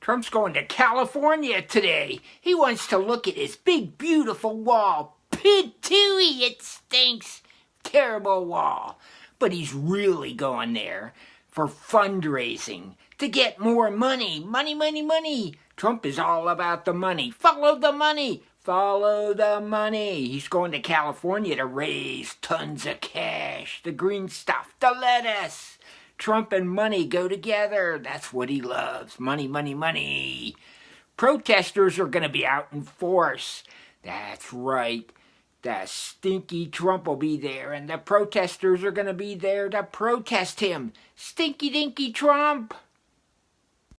Trump's going to California today. He wants to look at his big, beautiful wall. Patooey, it stinks. Terrible wall. But he's really going there for fundraising, to get more money. Money, money, money. Trump is all about the money. Follow the money. Follow the money. He's going to California to raise tons of cash. The green stuff, the lettuce. Trump and money go together. That's what he loves. Money, money, money. Protesters are going to be out in force. That's right. The stinky Trump will be there, and the protesters are going to be there to protest him. Stinky dinky Trump.